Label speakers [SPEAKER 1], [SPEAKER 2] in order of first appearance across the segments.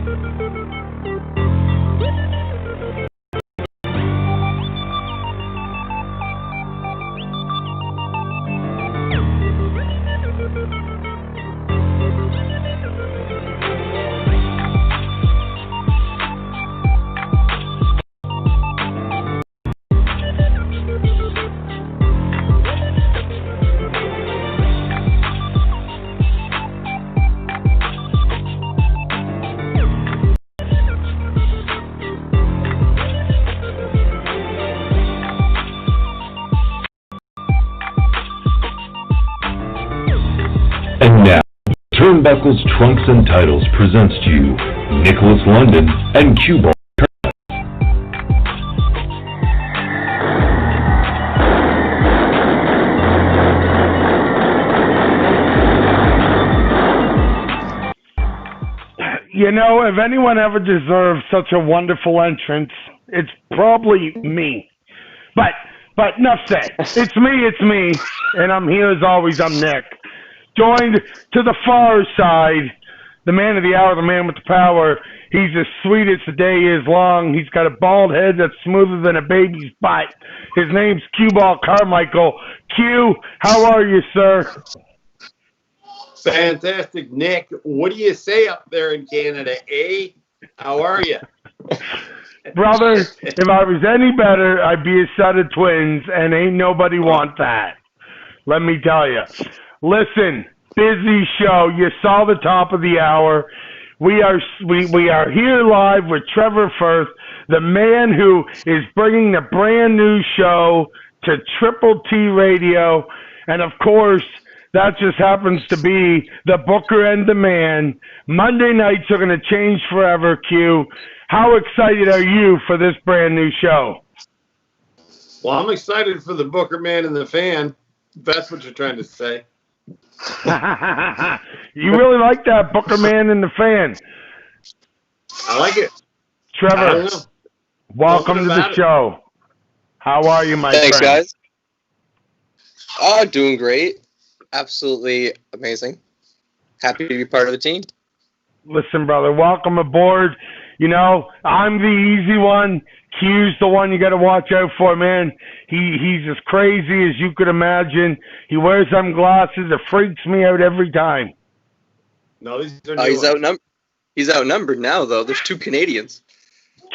[SPEAKER 1] And now, Turnbuckles, Trunks, and Titles presents to you Nicholas London and Cue Ball.
[SPEAKER 2] You know, if anyone ever deserves such a wonderful entrance, it's probably me. But enough said. It's me, and I'm here as always. I'm Nick. Joined to the far side, the man of the hour, the man with the power. He's as sweet as the day is long. He's got a bald head that's smoother than a baby's butt. His name's Cue Ball Carmichael. Q, how are you, sir?
[SPEAKER 3] Fantastic, Nick. What do you say up there in Canada, eh? How are you?
[SPEAKER 2] Brother, if I was any better, I'd be a set of twins, and ain't nobody want that. Let me tell you. Listen, busy show. You saw the top of the hour. We are here live with Trevor Firth, the man who is bringing the brand new show to Triple T Radio, and of course, that just happens to be the Booker and the Man. Monday nights are going to change forever, Q. How excited are you for this brand new show?
[SPEAKER 3] Well, I'm excited for the Booker Man and the Fan, if that's what you're trying to say.
[SPEAKER 2] You really like that, Booker Man and the Fan.
[SPEAKER 3] I like it.
[SPEAKER 2] Trevor, welcome to the show. How are you, my friend?
[SPEAKER 4] Thanks, guys. Oh, doing great. Absolutely amazing. Happy to be part of the team.
[SPEAKER 2] Listen, brother, welcome aboard. You know, I'm the easy one. Q's the one you got to watch out for, man. He's as crazy as you could imagine. He wears some glasses. It freaks me out every time.
[SPEAKER 3] No, these are new
[SPEAKER 4] he's outnumbered now, though. There's 2 Canadians.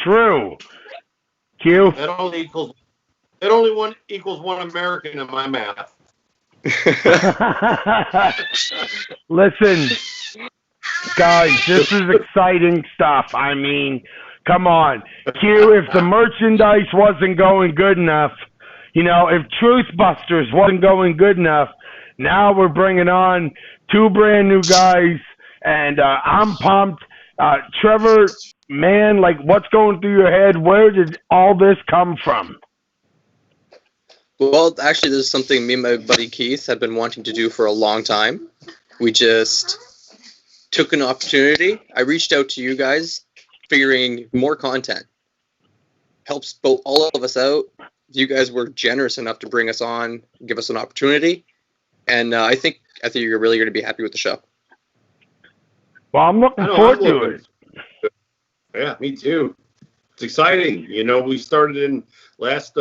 [SPEAKER 4] True.
[SPEAKER 2] Q?
[SPEAKER 3] That only equals one American in my math.
[SPEAKER 2] Listen, guys, this is exciting stuff. I mean, come on. Q, if the merchandise wasn't going good enough, you know, if Truth Busters wasn't going good enough, now we're bringing on 2 brand new guys, and I'm pumped. Trevor, man, like, what's going through your head? Where did all this come from?
[SPEAKER 4] Well, actually, this is something me and my buddy Keith have been wanting to do for a long time. We just took an opportunity. I reached out to you guys, figuring more content helps both all of us out. You guys were generous enough to bring us on, give us an opportunity, and I think you're really going to be happy with the show.
[SPEAKER 2] Well, I'm looking forward to it.
[SPEAKER 3] Yeah, me too. It's exciting. You know, we started in last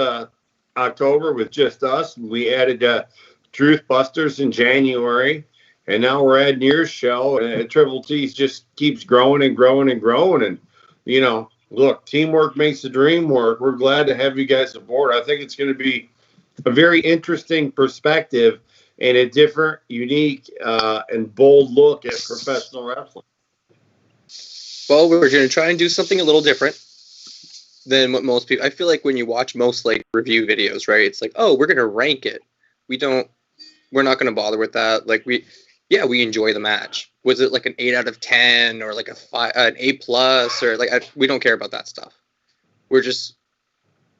[SPEAKER 3] October with just us. We added Truth Busters in January, and now we're adding your show. And Triple T just keeps growing and growing and growing. And, you know, look, teamwork makes the dream work. We're glad to have you guys aboard. I think it's going to be a very interesting perspective and a different, unique, and bold look at professional wrestling.
[SPEAKER 4] Well, we're going to try and do something a little different than what most people. I feel like when you watch most like review videos, right? It's like, oh, we're going to rank it. We're not going to bother with that. Like we enjoy the match. Was it like an 8 out of 10 or like an A+ or like we don't care about that stuff.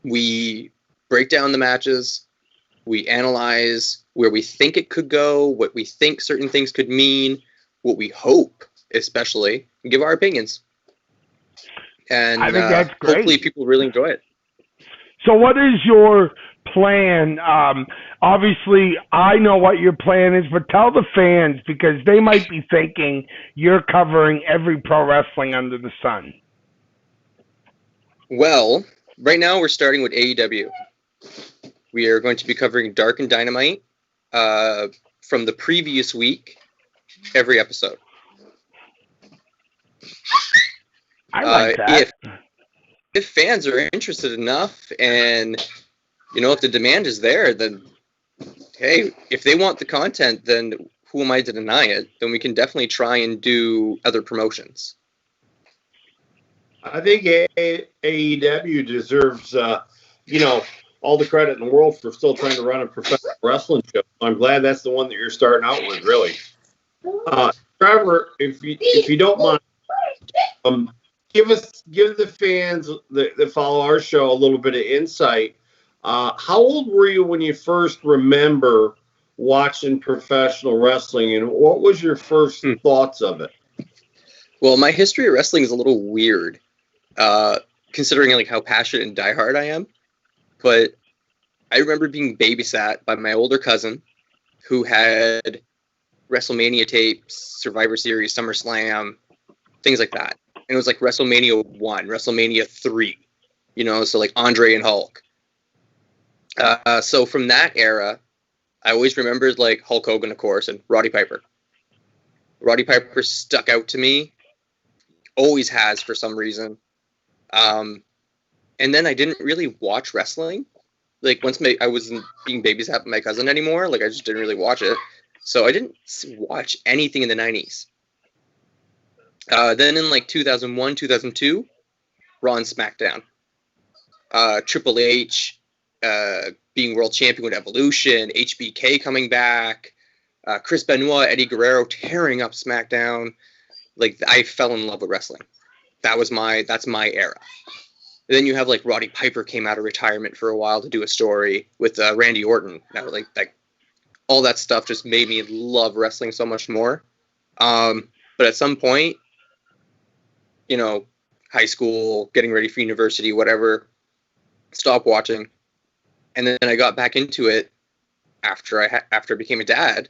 [SPEAKER 4] We break down the matches. We analyze where we think it could go, what we think certain things could mean, what we hope, especially, and give our opinions. And
[SPEAKER 2] I think that's great.
[SPEAKER 4] Hopefully people really enjoy it.
[SPEAKER 2] So what is your plan? Obviously, I know what your plan is, but tell the fans because they might be thinking you're covering every pro wrestling under the sun.
[SPEAKER 4] Well, right now we're starting with AEW. We are going to be covering Dark and Dynamite from the previous week, every episode.
[SPEAKER 2] I like that.
[SPEAKER 4] If fans are interested enough and, if the demand is there, then, hey, if they want the content, then who am I to deny it? Then we can definitely try and do other promotions.
[SPEAKER 3] I think AEW deserves, all the credit in the world for still trying to run a professional wrestling show. I'm glad that's the one that you're starting out with, really. Trevor, if you don't mind, give the fans that follow our show a little bit of insight. How old were you when you first remember watching professional wrestling, and what was your first thoughts of it?
[SPEAKER 4] Well, my history of wrestling is a little weird, considering like how passionate and diehard I am. But I remember being babysat by my older cousin, who had WrestleMania tapes, Survivor Series, SummerSlam, things like that. And it was like WrestleMania 1, WrestleMania 3, so like Andre and Hulk. So from that era, I always remembered like Hulk Hogan, of course, and Roddy Piper. Roddy Piper stuck out to me, always has for some reason. And then I didn't really watch wrestling. Like once I wasn't being babysat by my cousin anymore, like I just didn't really watch it. So I didn't watch anything in the 90s. Then in like 2001, 2002, Raw and SmackDown. Triple H being world champion with Evolution, HBK coming back, Chris Benoit, Eddie Guerrero tearing up SmackDown. Like I fell in love with wrestling. That's my era. And then you have like Roddy Piper came out of retirement for a while to do a story with Randy Orton. That was like all that stuff just made me love wrestling so much more. But at some point, high school, getting ready for university, whatever, stopped watching. And then I got back into it after I became a dad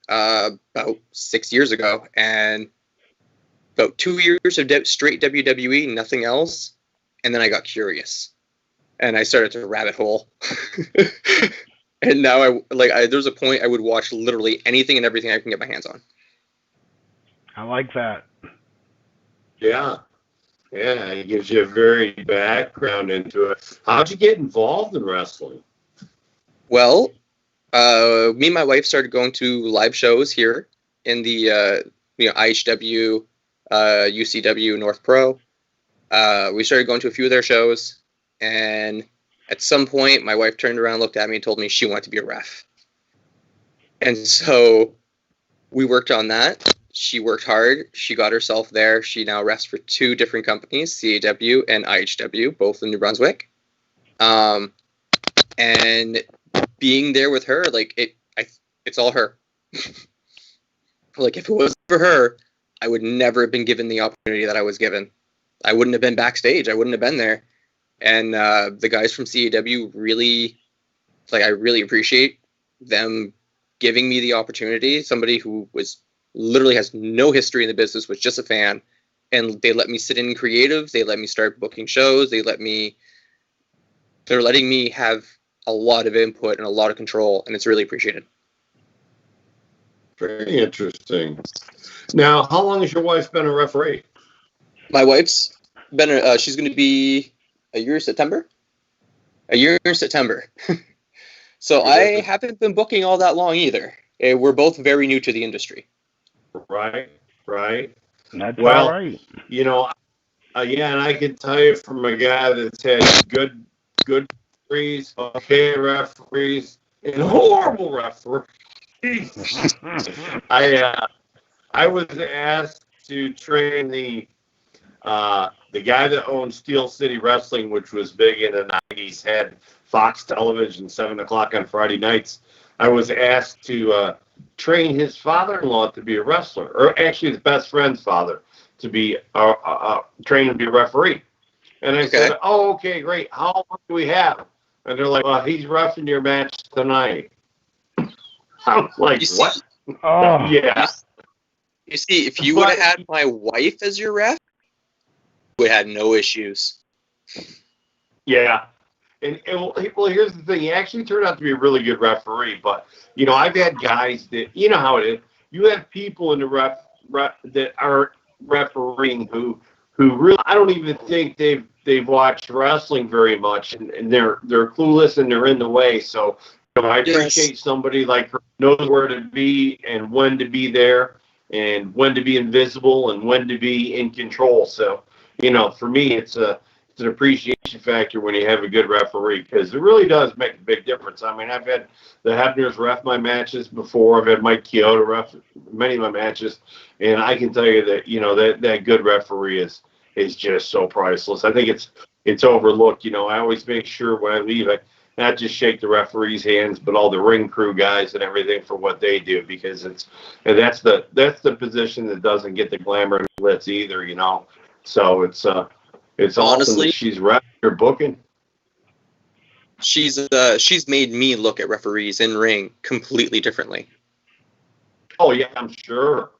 [SPEAKER 4] about 6 years ago. And about 2 years of straight WWE, nothing else. And then I got curious. And I started to rabbit hole. And now there's a point I would watch literally anything and everything I can get my hands on.
[SPEAKER 2] I like that.
[SPEAKER 3] Yeah. Yeah, it gives you a very background into it. How'd you get involved in wrestling?
[SPEAKER 4] Well, me and my wife started going to live shows here in the IHW, UCW, North Pro. We started going to a few of their shows, and at some point, my wife turned around, looked at me, and told me she wanted to be a ref. And so we worked on that. She worked hard. She got herself there. She now refs for 2 different companies, CAW and IHW, both in New Brunswick. And being there with her, it's all her. Like, if it wasn't for her, I would never have been given the opportunity that I was given. I wouldn't have been backstage. I wouldn't have been there. And the guys from CAW really, I really appreciate them giving me the opportunity. Somebody who literally has no history in the business, was just a fan. And they let me sit in creative. They let me start booking shows. They're letting me have a lot of input and a lot of control. And it's really appreciated.
[SPEAKER 3] Very interesting. Now, how long has your wife been a referee?
[SPEAKER 4] My wife's been, she's going to be a year in September. So I haven't been booking all that long either. We're both very new to the industry. Right.
[SPEAKER 2] That's all right.
[SPEAKER 3] And I can tell you from a guy that's had good referees, okay referees, and horrible referees. I was asked to train the guy that owned Steel City Wrestling, which was big in the 90s, had Fox Television, 7 o'clock on Friday nights. I was asked to train his father-in-law to be a wrestler, or actually his best friend's father to be trained to be a referee. And I said, "Oh, okay, great. How long do we have?" And they're like, well, he's roughing your match tonight. I'm like, what?
[SPEAKER 2] Oh.
[SPEAKER 3] Yeah.
[SPEAKER 4] You see, if you would have had my wife as your ref, we had no issues.
[SPEAKER 3] Yeah. And well, here's the thing. He actually turned out to be a really good referee. But, I've had guys that, you know how it is. You have people in the ref that are refereeing who really, I don't even think they've watched wrestling very much, and they're clueless and they're in the way. So, I appreciate somebody like her who knows where to be and when to be there and when to be invisible and when to be in control. So, for me, it's an appreciation factor when you have a good referee, because it really does make a big difference. I mean, I've had the Hebners ref my matches before. I've had Mike Chioda ref many of my matches, and I can tell you that that good referee is just so priceless. I think it's overlooked. I always make sure when I leave, I not just shake the referee's hands, but all the ring crew guys and everything for what they do, because that's the position that doesn't get the glamour and glitz either. So it's awesome
[SPEAKER 4] honestly,
[SPEAKER 3] that she's ref your booking.
[SPEAKER 4] She's made me look at referees in ring completely differently.
[SPEAKER 3] Oh yeah, I'm sure.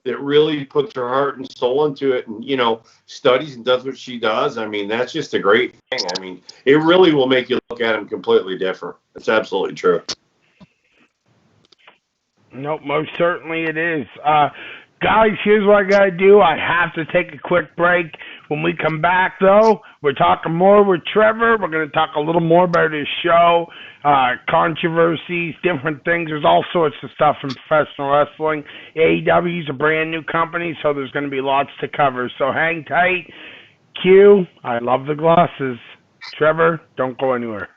[SPEAKER 3] That really puts her heart and soul into it, and studies and does what she does. I mean, that's just a great thing. I mean, it really will make you look at them completely different. It's absolutely true.
[SPEAKER 2] Nope, most certainly it is. Guys, here's what I got to do. I have to take a quick break. When we come back, though, we're talking more with Trevor. We're going to talk a little more about his show, controversies, different things. There's all sorts of stuff in professional wrestling. AEW is a brand new company, so there's going to be lots to cover. So hang tight. Q, I love the glasses. Trevor, don't go anywhere.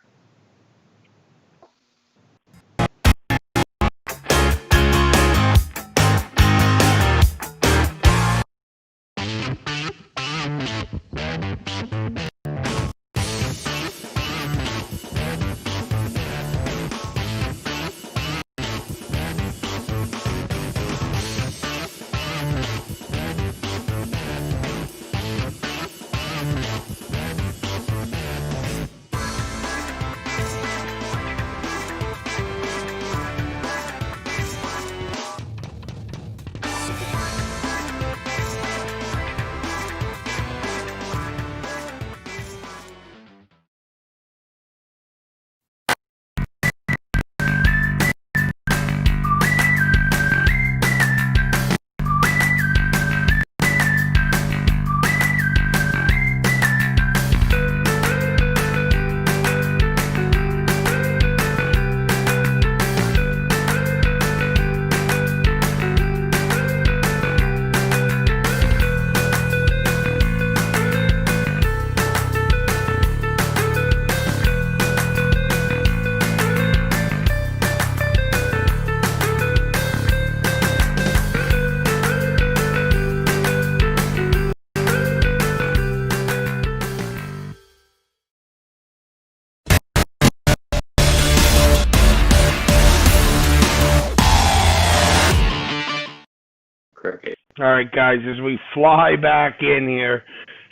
[SPEAKER 2] All right, guys, as we fly back in here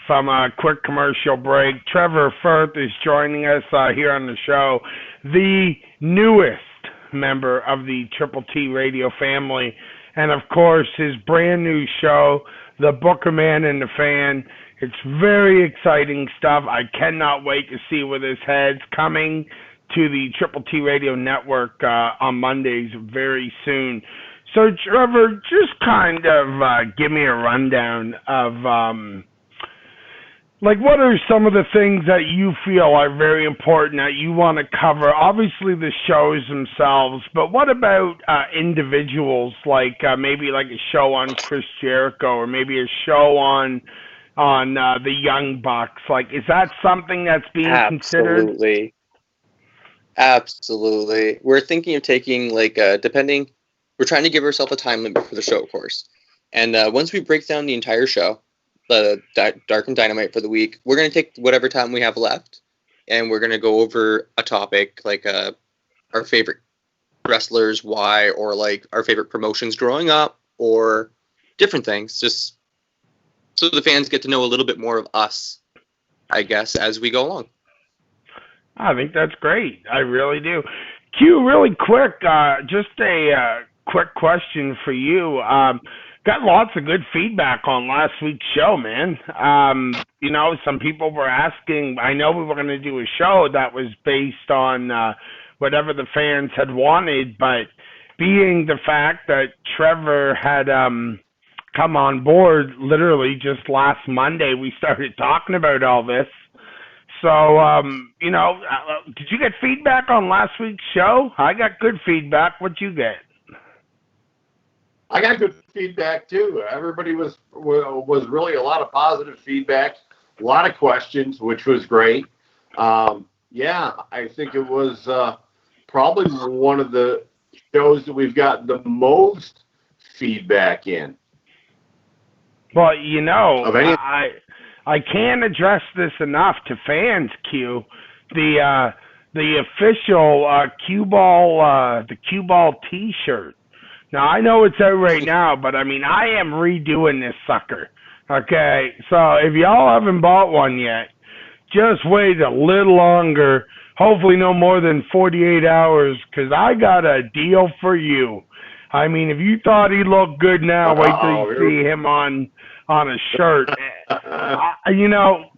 [SPEAKER 2] from a quick commercial break, Trevor Firth is joining us here on the show, the newest member of the Triple T Radio family, and, of course, his brand new show, The Booker Man and the Fan. It's very exciting stuff. I cannot wait to see where this heads, coming to the Triple T Radio Network on Mondays very soon. So, Trevor, just kind of give me a rundown of, what are some of the things that you feel are very important that you want to cover? Obviously, the shows themselves, but what about individuals, maybe like a show on Chris Jericho or maybe a show on the Young Bucks? Is that something that's being considered?
[SPEAKER 4] Absolutely. We're thinking of taking, depending... We're trying to give ourselves a time limit for the show, of course. And once we break down the entire show, the Dark and Dynamite for the week, we're going to take whatever time we have left, and we're going to go over a topic our favorite wrestlers, why, or our favorite promotions growing up, or different things, just so the fans get to know a little bit more of us, I guess, as we go along.
[SPEAKER 2] I think that's great. I really do. Q, really quick, just a quick question for you. Got lots of good feedback on last week's show, man. Some people were asking, I know we were going to do a show that was based on whatever the fans had wanted, but being the fact that Trevor had come on board literally just last Monday, we started talking about all this. So, did you get feedback on last week's show? I got good feedback. What'd you get?
[SPEAKER 3] I got good feedback too. Everybody was really a lot of positive feedback, a lot of questions, which was great. I think it was probably one of the shows that we've got the most feedback in.
[SPEAKER 2] Well, I can't address this enough to fans, Q. The official Q Ball the Q Ball T-shirt. Now I know it's out right now, but I am redoing this sucker. Okay, so if y'all haven't bought one yet, just wait a little longer. Hopefully no more than 48 hours, because I got a deal for you. If you thought he looked good now, wait till you see him on a shirt.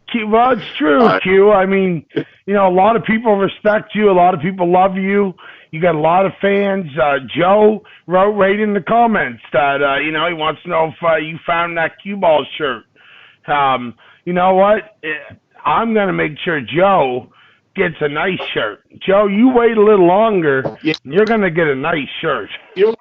[SPEAKER 2] Q, well, it's true, Q. A lot of people respect you. A lot of people love you. You got a lot of fans. Joe wrote right in the comments that, he wants to know if you found that Q Ball shirt. You know what? I'm going to make sure Joe gets a nice shirt. Joe, you wait a little longer, and you're going to get a nice shirt.
[SPEAKER 3] You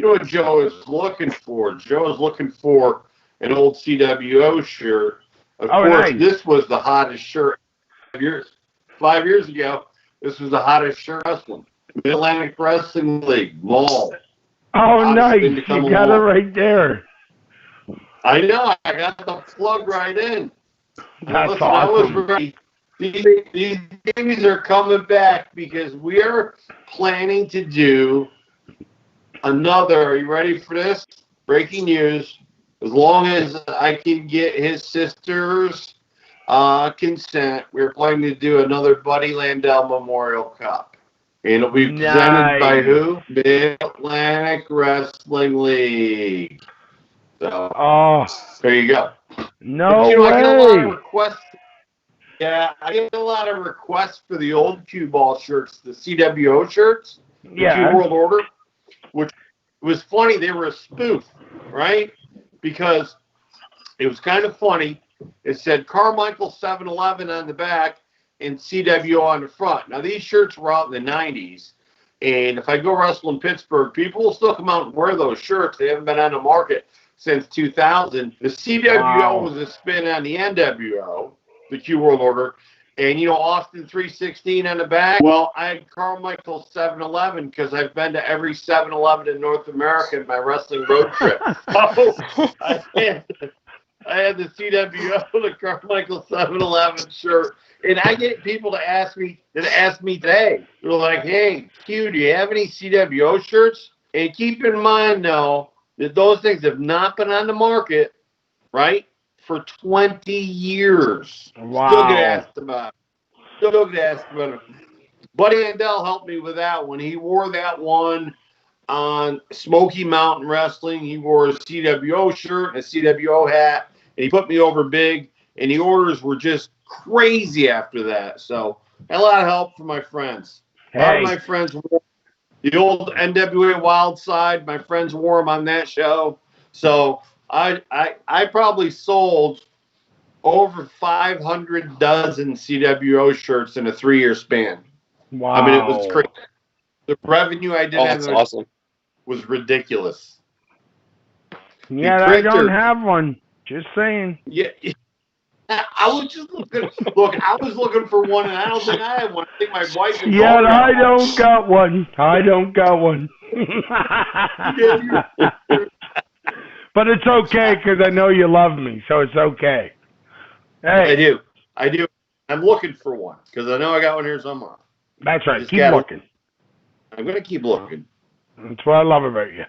[SPEAKER 3] know what Joe is looking for? Joe is looking for an old CWO shirt. Of course, nice. This was the hottest shirt 5 years ago. This was the hottest shirt wrestling. Mid-Atlantic Wrestling League, Mall.
[SPEAKER 2] Oh, nice. You got it right there.
[SPEAKER 3] I know. I got the plug right in.
[SPEAKER 2] That's awesome. I was ready.
[SPEAKER 3] These things are coming back because we are planning to do another. Are you ready for this? Breaking news. As long as I can get his sister's consent, we're planning to do another Buddy Landell Memorial Cup. And it'll be presented by who? Mid-Atlantic Wrestling League. So, there you go.
[SPEAKER 2] No way.
[SPEAKER 3] I get a lot of requests. Yeah, I get a lot of requests for the old Q Ball shirts, the CWO shirts, the Q World Order, which was funny. They were a spoof, right? Because it was kind of funny. It said Carmichael 7-Eleven on the back and CWO on the front. Now, these shirts were out in the 90s. And if I go wrestle in Pittsburgh, people will still come out and wear those shirts. They haven't been on the market since 2000. The CWO was a spin on the NWO, the Q World Order. And, Austin 316 on the back. Well, I had Carmichael 7-Eleven because I've been to every 7-Eleven in North America in my wrestling road trip. So I had the CWO, the Carmichael 7-Eleven shirt. And I get people to ask me today. They're like, hey, Q, do you have any CWO shirts? And keep in mind, though, that those things have not been on the market, right, for 20 years.
[SPEAKER 2] Wow.
[SPEAKER 3] Still get asked about it. Buddy Landell helped me with that one. He wore that one on Smoky Mountain Wrestling. He wore a CWO shirt and a CWO hat, and he put me over big, and the orders were just crazy after that. So a lot of help from my friends. A lot of my friends wore the old NWA Wild Side. My friends wore them on that show. So I probably sold over 500 dozen CWO shirts in a 3-year span.
[SPEAKER 2] Wow.
[SPEAKER 3] It was crazy. The revenue I did
[SPEAKER 4] awesome.
[SPEAKER 3] was ridiculous.
[SPEAKER 2] Yeah, I don't have one. Just saying.
[SPEAKER 3] Yeah. I was just looking. Look, I was looking for one, and I don't think I have one. I think my wife.
[SPEAKER 2] Yeah, I don't got one. But it's okay because I know you love me, so it's okay. Hey.
[SPEAKER 3] I do. I'm looking for one because I know I got one here somewhere.
[SPEAKER 2] That's right. Keep looking.
[SPEAKER 3] I'm going to keep looking.
[SPEAKER 2] That's what I love about you.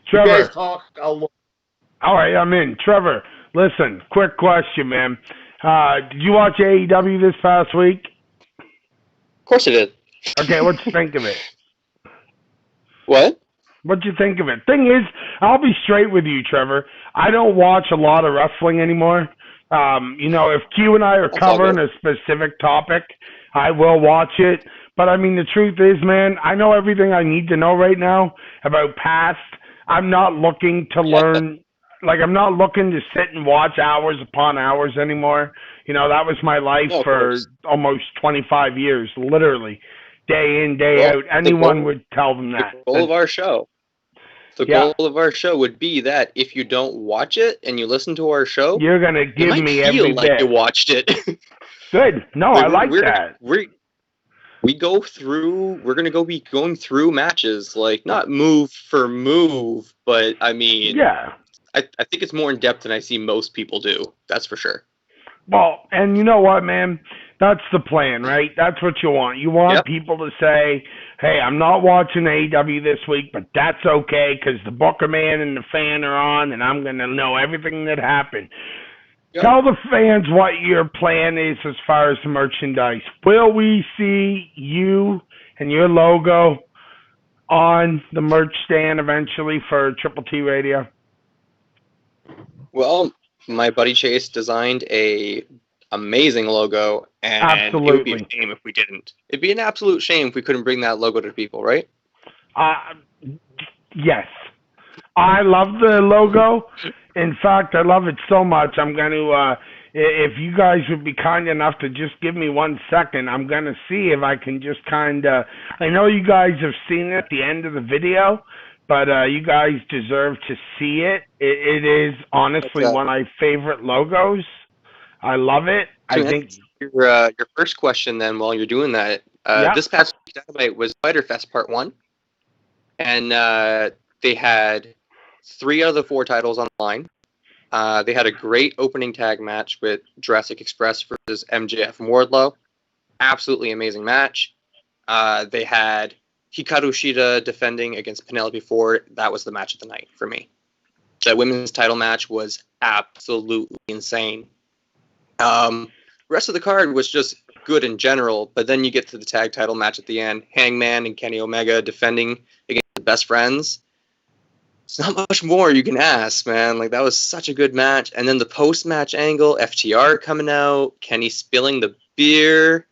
[SPEAKER 2] Trevor.
[SPEAKER 3] You guys talk, I'll look.
[SPEAKER 2] All right, I'm in. Trevor, listen, quick question, man. Did you watch AEW this past week?
[SPEAKER 4] Of course it did.
[SPEAKER 2] Okay, what'd you think of it?
[SPEAKER 4] What?
[SPEAKER 2] What'd you think of it? Thing is, I'll be straight with you, Trevor. I don't watch a lot of wrestling anymore. If Q and I are covering a specific topic, I will watch it. But I mean, the truth is, man, I know everything I need to know right now about past. I'm not looking to learn. Like, I'm not looking to sit and watch hours upon hours anymore. That was my life for almost 25 years, literally, day in, day out. Anyone would tell them that.
[SPEAKER 4] The goal of our show. The goal of our show would be that if you don't watch it and you listen to our show,
[SPEAKER 2] you're gonna give me every
[SPEAKER 4] feel like
[SPEAKER 2] bit.
[SPEAKER 4] You watched it.
[SPEAKER 2] Good. No, I like that.
[SPEAKER 4] We go through. We're gonna be going through matches, like not move for move, but I mean,
[SPEAKER 2] yeah.
[SPEAKER 4] I think it's more in depth than I see most people do. That's for sure.
[SPEAKER 2] Well, and you know what, man? That's the plan, right? That's what you want. You want people to say, hey, I'm not watching AEW this week, but that's okay because the Booker Man and the fan are on, and I'm going to know everything that happened. Yep. Tell the fans what your plan is as far as the merchandise. Will we see you and your logo on the merch stand eventually for Triple T Radio?
[SPEAKER 4] Well, my buddy Chase designed a amazing logo, and
[SPEAKER 2] absolutely.
[SPEAKER 4] It would be a shame if we didn't. It'd be an absolute shame if we couldn't bring that logo to people, right?
[SPEAKER 2] Yes. I love the logo. In fact, I love it so much, I'm going to, if you guys would be kind enough to just give me 1 second, I'm going to see if I can just kind of, I know you guys have seen it at the end of the video, but you guys deserve to see it. It is honestly one of my favorite logos. I love it.
[SPEAKER 4] So
[SPEAKER 2] I think
[SPEAKER 4] your first question then, while you're doing that, this past Dynamite was Fighter Fest Part 1, and they had 3 out of the 4 titles on the line. They had a great opening tag match with Jurassic Express versus MJF and Wardlow. Absolutely amazing match. They had Hikaru Shida defending against Penelope Ford. That was the match of the night for me. That women's title match was absolutely insane. Rest of the card was just good in general, but then you get to the tag title match at the end. Hangman and Kenny Omega defending against the Best Friends. It's not much more you can ask, man. Like, that was such a good match. And then the post-match angle, FTR coming out, Kenny spilling the beer.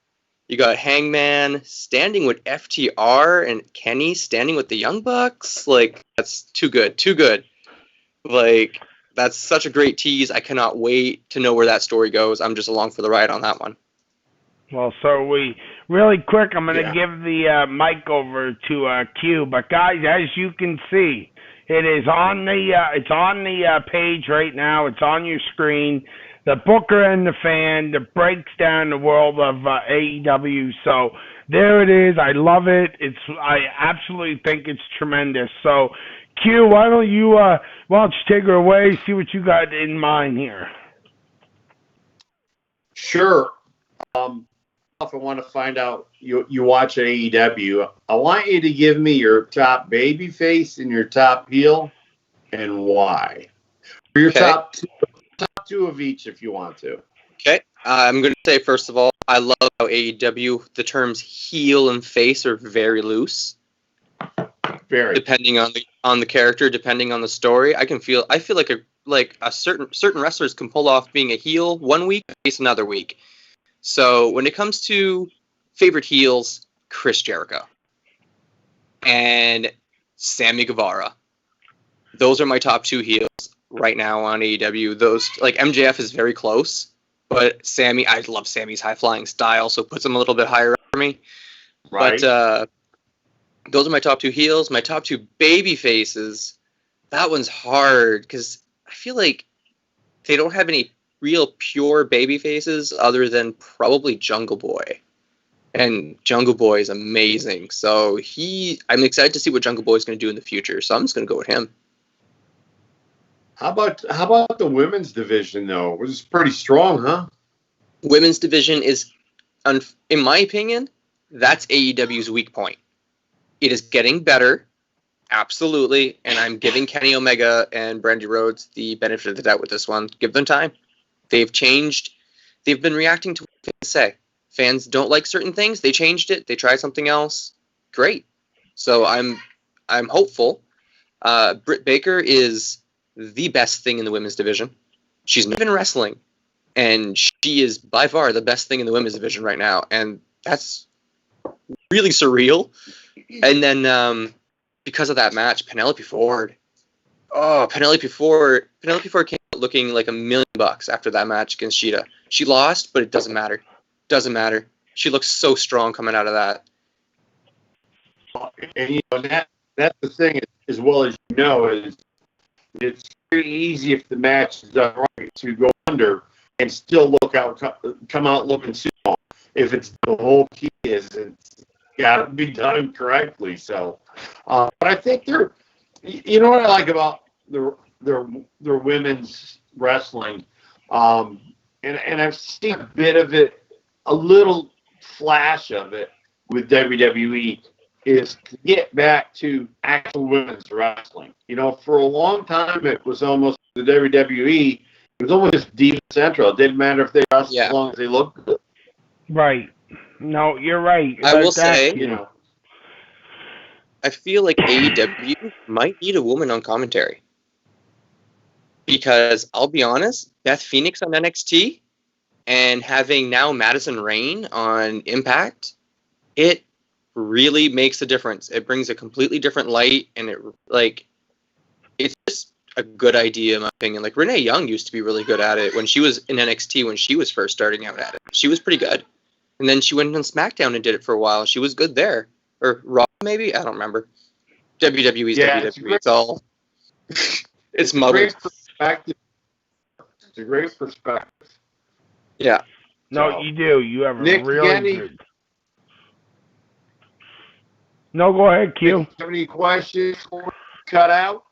[SPEAKER 4] You got Hangman standing with FTR and Kenny standing with the Young Bucks. Like, that's too good. Too good. Like, that's such a great tease. I cannot wait to know where that story goes. I'm just along for the ride on that one.
[SPEAKER 2] Well, so really quick, I'm going to give the mic over to Q. But, guys, as you can see, it is on the page right now. It's on your screen. The Booker and the Fan that breaks down the world of AEW. So there it is. I love it. I absolutely think it's tremendous. So, Q, why don't you take her away? See what you got in mind here.
[SPEAKER 3] Sure. If I want to find out you watch AEW, I want you to give me your top baby face and your top heel and why. For your top two of each, if you want to.
[SPEAKER 4] Okay. I'm going to say, first of all, I love how AEW, the terms heel and face are very loose.
[SPEAKER 3] Very.
[SPEAKER 4] Depending on the character, depending on the story. I feel like a certain wrestlers can pull off being a heel one week, face another week. So when it comes to favorite heels, Chris Jericho and Sammy Guevara. Those are my top 2 heels right now on AEW. Those, like, MJF is very close, but Sammy, I love Sammy's high flying style, so it puts him a little bit higher for me. Right. But those are my top 2 heels. My top 2 baby faces, that one's hard because I feel like they don't have any real pure baby faces other than probably Jungle Boy. And Jungle Boy is amazing. So I'm excited to see what Jungle Boy is going to do in the future. So I'm just going to go with him.
[SPEAKER 3] How about the women's division, though? It was pretty strong, huh?
[SPEAKER 4] Women's division is, in my opinion, that's AEW's weak point. It is getting better, absolutely, and I'm giving Kenny Omega and Brandy Rhodes the benefit of the doubt with this one. Give them time. They've changed. They've been reacting to what they say. Fans don't like certain things. They changed it. They tried something else. Great. So I'm hopeful. Britt Baker is the best thing in the women's division. She's not even wrestling, and she is by far the best thing in the women's division right now, and that's really surreal. And then because of that match, Penelope Ford came out looking like $1 million after that match against Shida. She lost, but it doesn't matter. Doesn't matter. She looks so strong coming out of that.
[SPEAKER 3] And that's the thing, as well as you know, is it's very easy if the match is done right to go under and still come out looking strong. If it's the whole key is it's got to be done correctly. So, but I think you know what I like about their women's wrestling, and I've seen a bit of it, a little flash of it with WWE, is to get back to actual women's wrestling. You know, for a long time it was almost the WWE. It was almost just Diva Central. It didn't matter if they wrestled as long as they looked good.
[SPEAKER 2] Right. No, you're right.
[SPEAKER 4] I will say, I feel like AEW might need a woman on commentary. Because I'll be honest, Beth Phoenix on NXT and having now Madison Rayne on Impact, it really makes a difference. It brings a completely different light, and it's just a good idea in my opinion. Like Renee Young used to be really good at it when she was in NXT when she was first starting out at it. She was pretty good. And then she went on SmackDown and did it for a while. She was good there. Or Raw, maybe? I don't remember. WWE's WWE. It's all... it's muddled.
[SPEAKER 3] It's a great perspective.
[SPEAKER 4] Yeah.
[SPEAKER 2] No, you do. You have a really good... No, go ahead, Q.
[SPEAKER 3] Do you have any questions for cut out?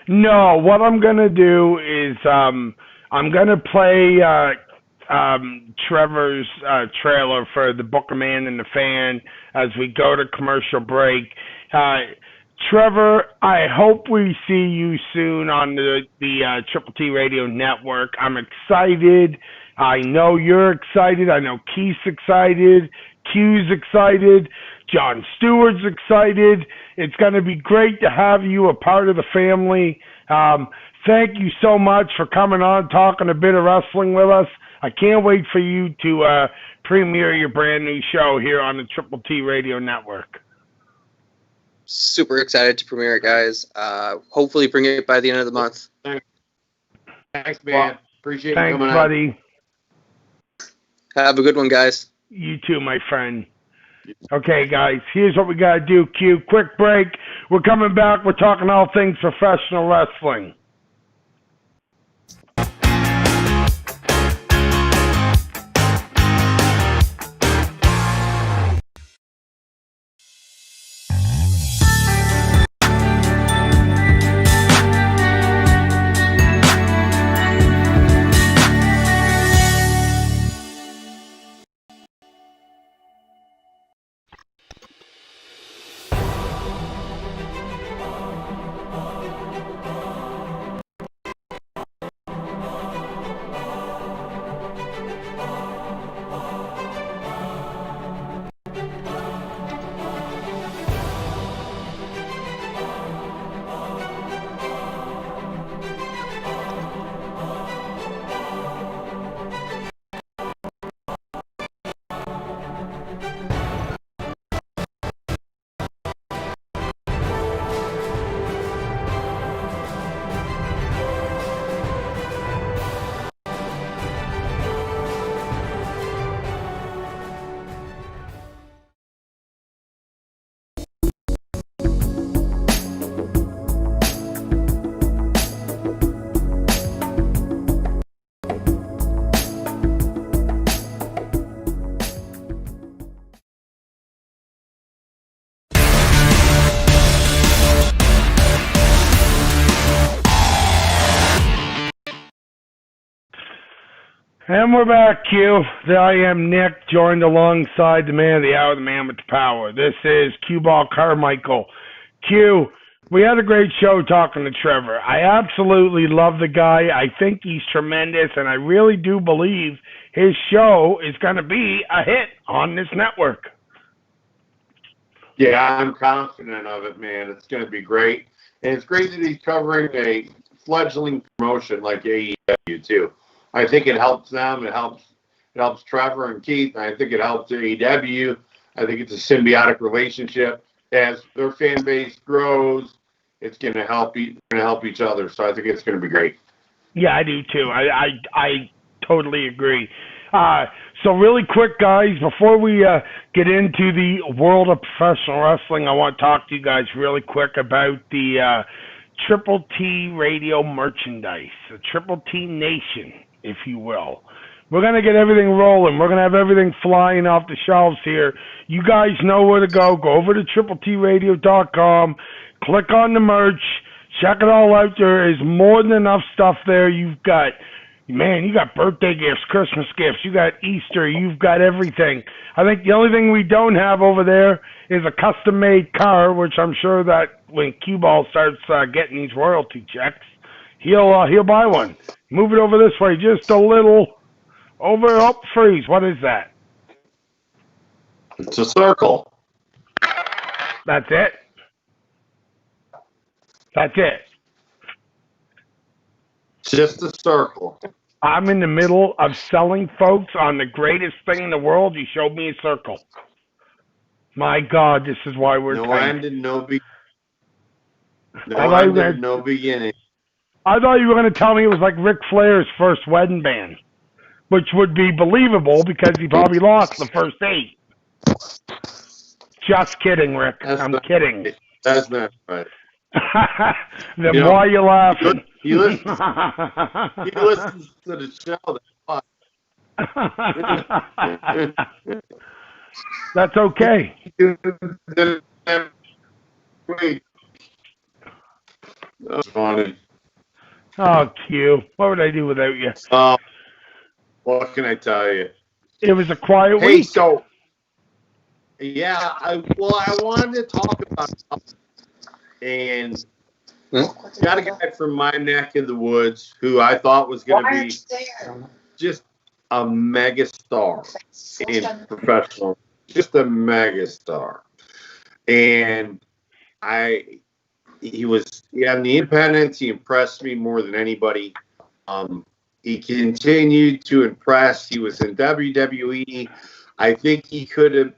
[SPEAKER 2] No, what I'm going to do is I'm going to play Trevor's trailer for the Booker Man and the Fan as we go to commercial break. Trevor, I hope we see you soon on the Triple T Radio Network. I'm excited. I know you're excited. I know Keith's excited. Q's excited. John Stewart's excited. It's going to be great to have you a part of the family. Thank you so much for coming on, talking a bit of wrestling with us. I can't wait for you to premiere your brand new show here on the Triple T Radio Network.
[SPEAKER 4] Super excited to premiere it, guys. Hopefully bring it by the end of the month.
[SPEAKER 3] Thanks, man.
[SPEAKER 2] Well,
[SPEAKER 3] appreciate you
[SPEAKER 2] thanks,
[SPEAKER 3] coming
[SPEAKER 2] buddy.
[SPEAKER 3] out.
[SPEAKER 4] Have a good one, guys.
[SPEAKER 2] You too, my friend. Okay, guys, here's what we got to do, Q. Quick break. We're coming back. We're talking all things professional wrestling. And we're back, Q. I am Nick, joined alongside the man of the hour, the man with the power. This is Q Ball Carmichael. Q, We had a great show talking to Trevor. I absolutely love the guy. I think he's tremendous, and I really do believe his show is going to be a hit on this network.
[SPEAKER 3] Yeah, I'm confident of it, man. It's going to be great. And it's great that he's covering a fledgling promotion like AEW, too. I think it helps them. It helps Trevor and Keith. I think it helps AEW. I think it's a symbiotic relationship. As their fan base grows, it's going to help each other. So I think it's going to be great.
[SPEAKER 2] Yeah, I do too. I totally agree. So really quick, guys, before we get into the world of professional wrestling, I want to talk to you guys really quick about the Triple T Radio merchandise, the Triple T Nation, if you will. We're going to get everything rolling. We're going to have everything flying off the shelves here. You guys know where to go. Go over to TripleTRadio.com. Click on the merch. Check it all out. There is more than enough stuff there. You've got, man, you got birthday gifts, Christmas gifts. You got Easter. You've got everything. I think the only thing we don't have over there is a custom-made car, which I'm sure that when Q-Ball starts getting these royalty checks, he'll buy one. Move it over this way just a little. Freeze. What is that?
[SPEAKER 3] It's a circle.
[SPEAKER 2] That's it? That's it.
[SPEAKER 3] Just a circle.
[SPEAKER 2] I'm in the middle of selling folks on the greatest thing in the world. You showed me a circle. My God, this is why we're
[SPEAKER 3] no
[SPEAKER 2] tight.
[SPEAKER 3] end and no beginning. No beginning.
[SPEAKER 2] I thought you were going to tell me it was like Ric Flair's first wedding band, which would be believable because he probably lost the first 8. Just kidding, Rick. I'm kidding.
[SPEAKER 3] That's not right.
[SPEAKER 2] Then why are you laughing?
[SPEAKER 3] He listens to the show.
[SPEAKER 2] That's okay.
[SPEAKER 3] That's funny.
[SPEAKER 2] Oh, Q. What would I do without you?
[SPEAKER 3] What can I tell you?
[SPEAKER 2] It was a quiet
[SPEAKER 3] Hey,
[SPEAKER 2] week.
[SPEAKER 3] so, yeah, I wanted to talk about something. And got a guy from my neck of the woods who I thought was going to be just a mega star in professional, just a mega star. And he was on the independents. He impressed me more than anybody. He continued to impress. He was in WWE. I think they could have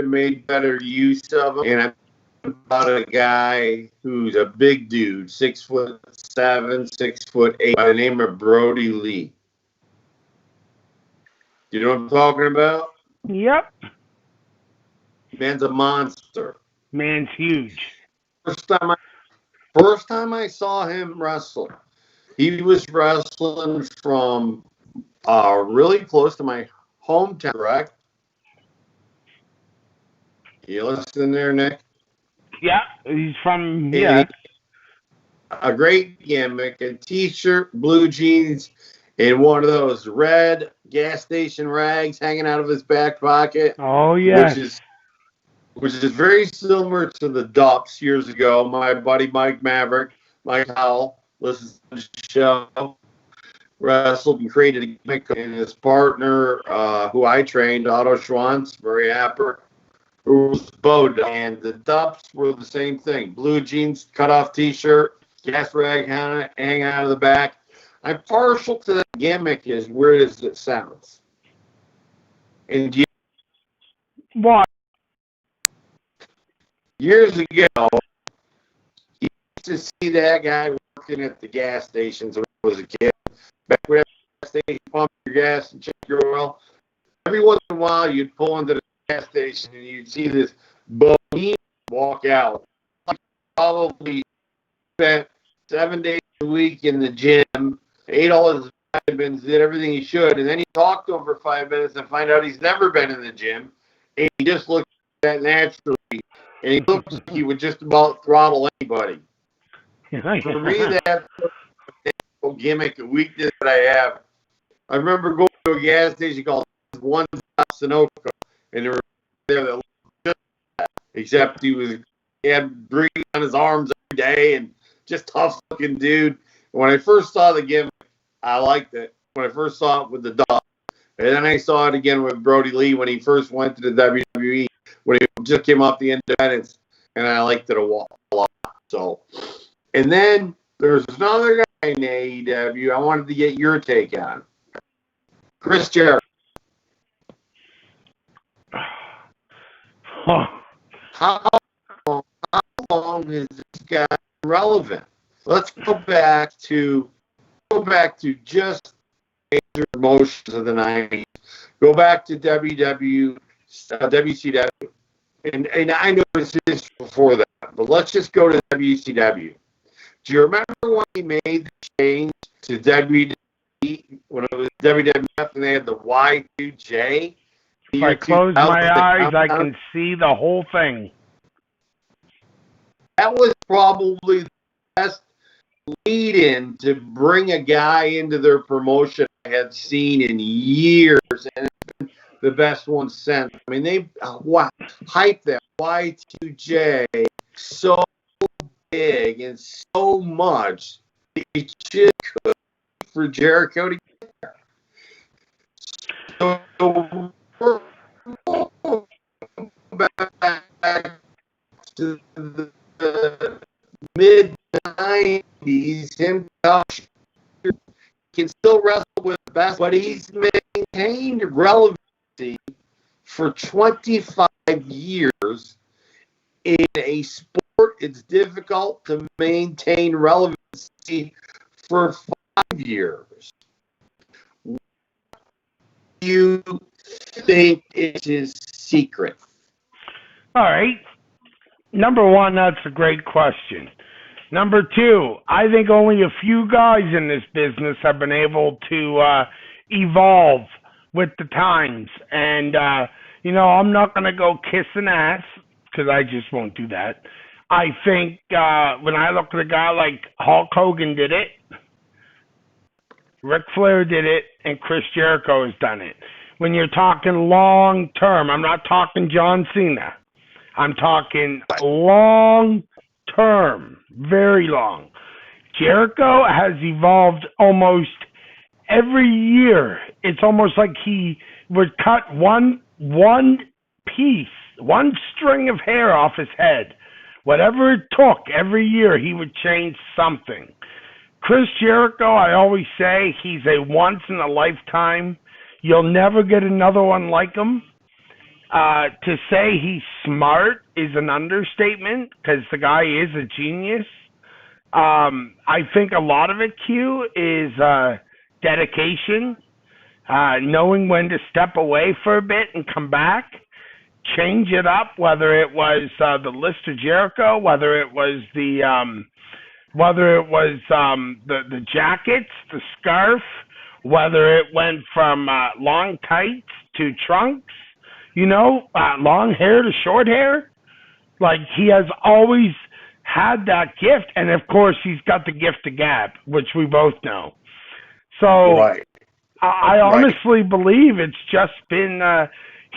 [SPEAKER 3] made better use of him. And I'm about a guy who's a big dude, 6'7", 6'8", by the name of Brody Lee. You know what I'm talking about?
[SPEAKER 2] Yep.
[SPEAKER 3] Man's a monster.
[SPEAKER 2] Man's huge.
[SPEAKER 3] First time I saw him wrestle, he was wrestling from really close to my hometown, correct? You listening there, Nick?
[SPEAKER 2] Yeah, he's from,
[SPEAKER 3] A great gimmick, a t-shirt, blue jeans, and one of those red gas station rags hanging out of his back pocket.
[SPEAKER 2] Oh, yeah.
[SPEAKER 3] Which is very similar to the Dups years ago. My buddy Mike Howell, listens to the show, wrestled and created a gimmick, and his partner, who I trained, Otto Schwantz, Murray Happer, who was Boda. And the Dups were the same thing. Blue jeans, cut-off t-shirt, gas rag hanging out of the back. I'm partial to that gimmick as weird as it sounds. And
[SPEAKER 2] What?
[SPEAKER 3] Years ago, you used to see that guy working at the gas stations when I was a kid. Back when the gas station, pump your gas and check your oil. Every once in a while, you'd pull into the gas station and you'd see this bohemian walk out. He probably spent 7 days a week in the gym, ate all his vitamins, did everything he should, and then he talked to him for 5 minutes and find out he's never been in the gym. And he just looked at that naturally. And he looks like he would just about throttle anybody. For me, that's a gimmick, a weakness that I have. I remember going to a gas station called One Stop Sunoco, and there were there that looked just like that, except he had grease on his arms day and just tough looking dude. When I first saw the gimmick, I liked it. When I first saw it with the dog. And then I saw it again with Brody Lee when he first went to the WWE, when he just came off the Independence, and I liked it a lot. So, and then there's another guy in AEW I wanted to get your take on. Chris Jericho. How long is this guy relevant? Let's go back to just major promotions of the 90s. Go back to WCW, and I know this is before that, but let's just go to WCW. Do you remember when he made the change to WWE when it was WWF and they had the Y2J?
[SPEAKER 2] If I close my eyes, I can see the whole thing.
[SPEAKER 3] That was probably the best lead-in to bring a guy into their promotion I had seen in years, and it's been the best one since. I mean, they hyped that Y2J so big and so much, it just could for Jericho to get there. So we're back to the mid-90s, him can still wrestle with the best, but he's maintained relevancy for 25 years. In a sport, it's difficult to maintain relevancy for 5 years. What do you think is his secret?
[SPEAKER 2] All right. Number one, that's a great question. Number two, I think only a few guys in this business have been able to evolve with the times. And, I'm not going to go kissing ass because I just won't do that. I think when I look at a guy like Hulk Hogan did it, Ric Flair did it, and Chris Jericho has done it. When you're talking long term, I'm not talking John Cena. I'm talking long term, very long. Jericho has evolved almost every year. It's almost like he would cut one piece, one string of hair off his head. Whatever it took, every year he would change something. Chris Jericho, I always say, he's a once-in-a-lifetime. You'll never get another one like him. To say he's smart is an understatement because the guy is a genius. I think a lot of it, Q, is dedication, knowing when to step away for a bit and come back, change it up, whether it was the List of Jericho, whether it was the jackets, the scarf, whether it went from long tights to trunks, long hair to short hair. Like, he has always had that gift, and of course he's got the gift of gab, which we both know. So right. I honestly believe it's just been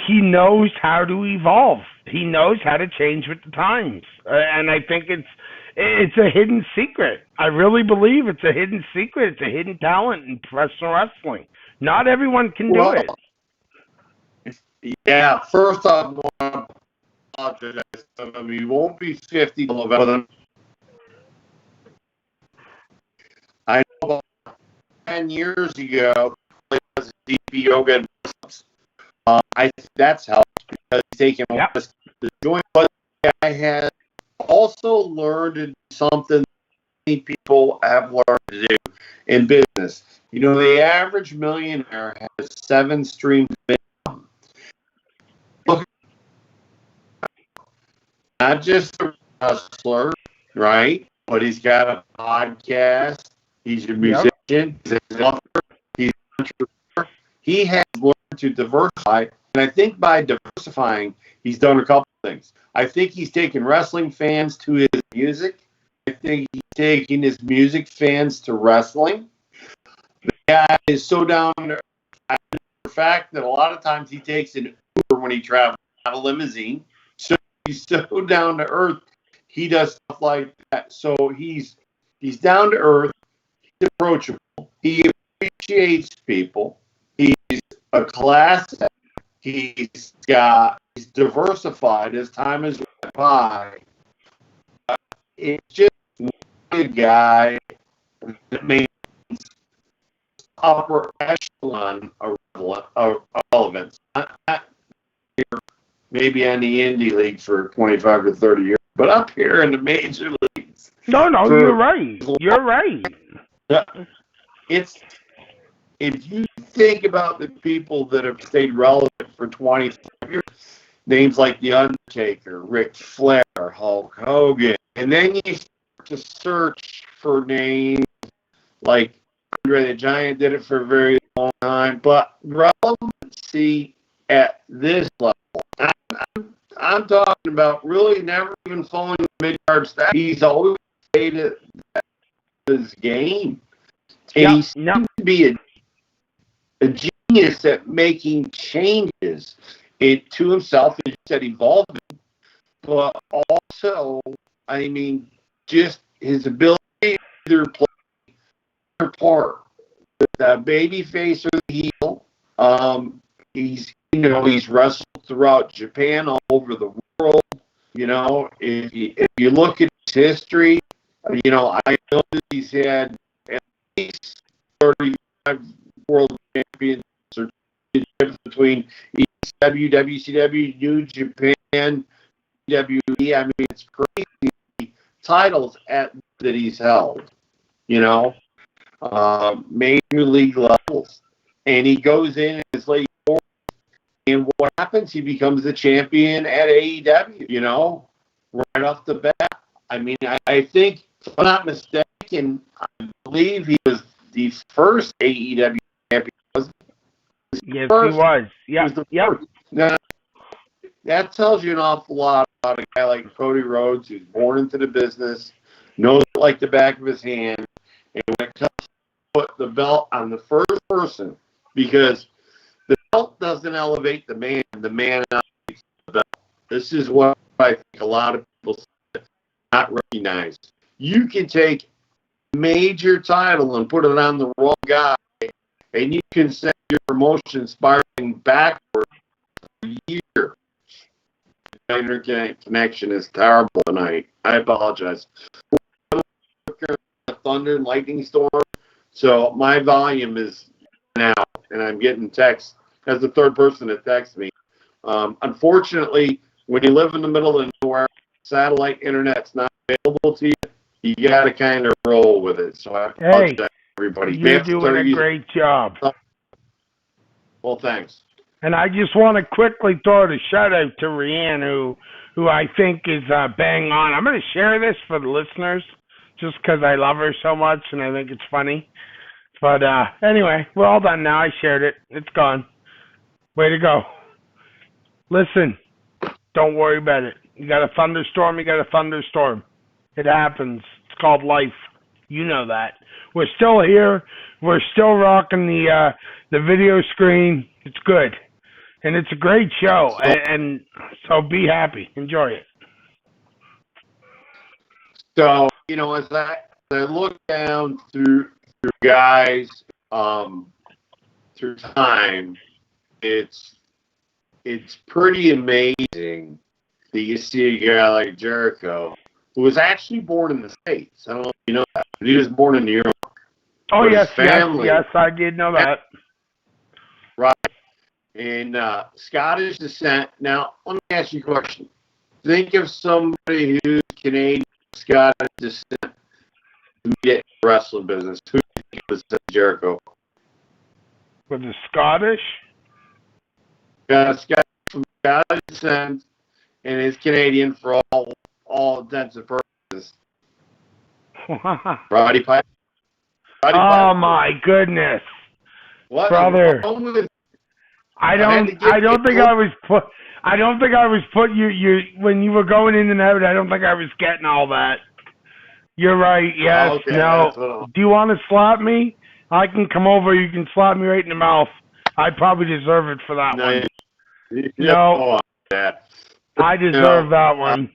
[SPEAKER 2] he knows how to evolve. He knows how to change with the times, and I think it's a hidden secret. I really believe it's a hidden secret. It's a hidden talent in professional wrestling. Not everyone can do it.
[SPEAKER 3] Yeah, first off, I want to apologize. He won't be 50 till November. I know about 10 years ago, he was DP yoga and push-ups. I think that's helped because he's taken the joint, but I had also learned to do something many people have learned to do in business. The average millionaire has 7 streams of income. Not just a wrestler, right? But he's got a podcast. He's a musician. He's an author. He's an entrepreneur. He has learned to diversify. And I think by diversifying, he's done a couple of things. I think he's taken wrestling fans to his music. I think he's taking his music fans to wrestling. The guy is so down to earth. I know the fact that a lot of times he takes an Uber when he travels, not a limousine. So he's so down to earth. he does stuff like that. So he's down to earth. He's approachable. He appreciates people. He's a class act. He's diversified as time has went by. It's just a guy that makes upper echelon of relevance. Not maybe on the indie league for 25 or 30 years, but up here in the major leagues.
[SPEAKER 2] No, you're right. You're right.
[SPEAKER 3] It's, if you think about the people that have stayed relevant for 25 years, names like The Undertaker, Ric Flair, Hulk Hogan, and then you start to search for names like Andre the Giant did it for a very long time, but relevancy at this level, I'm talking about really never even falling the mid-card stat. He's always stayed at his game. And he seems to be a genius at making changes to himself, as you said, evolving, but also, I mean, just his ability to either play or part, the baby face or the heel. He's wrestled throughout Japan, all over the world. If you look at his history, I know that he's had at least 35 world championships or championships between ECW, WCW, New Japan, WWE. I mean, it's crazy titles that he's held. Major league levels, and he goes in his late 40s, and what happens? He becomes the champion at AEW. Right off the bat. I mean, I think, if I'm not mistaken, I believe he was the first AEW champion.
[SPEAKER 2] Yes, he was. Yeah.
[SPEAKER 3] Now, that tells you an awful lot about a guy like Cody Rhodes, who's born into the business, knows it like the back of his hand, and when it comes to put the belt on the first person, because the belt doesn't elevate the man elevates the belt. This is what I think a lot of people not recognize. You can take a major title and put it on the wrong guy, and you can send your promotion spiraling backward for a year. The internet connection is terrible tonight. I apologize. Thunder and lightning storm, so my volume is now, and I'm getting texts as the third person that texts me. Unfortunately, when you live in the middle of nowhere, satellite internet's not available to you. You got to kind of roll with it. So I apologize, everybody.
[SPEAKER 2] You're doing a great job.
[SPEAKER 3] Well, thanks.
[SPEAKER 2] And I just want to quickly throw a shout out to Rianne, who I think is bang on. I'm going to share this for the listeners, just because I love her so much and I think it's funny. But anyway, we're all done now. I shared it. It's gone. Way to go. Listen, don't worry about it. You got a thunderstorm, It happens. It's called life. You know that. We're still here. We're still rocking the video screen. It's good. And it's a great show. And so be happy. Enjoy it.
[SPEAKER 3] So, as I look down through guys through time, it's pretty amazing that you see a guy like Jericho, who was actually born in the States. I don't know if you know that, but he was born in New York.
[SPEAKER 2] Oh, yes, I did know that.
[SPEAKER 3] Right. And Scottish descent. Now, let me ask you a question. Think of somebody who's Canadian, Scottish descent, who get in the wrestling business. Who do you think was Jericho?
[SPEAKER 2] Was it Scottish?
[SPEAKER 3] Scottish from Scottish descent, and is Canadian for all intents and purposes. Roddy Piper.
[SPEAKER 2] Oh my goodness,
[SPEAKER 3] what,
[SPEAKER 2] brother! I don't think I was put you when you were going in and out. I don't think I was getting all that. You're right. Yes.
[SPEAKER 3] Oh, okay.
[SPEAKER 2] No. Do you want to slap me? I can come over. You can slap me right in the mouth. I probably deserve it for that one.
[SPEAKER 3] No.
[SPEAKER 2] I deserve that one.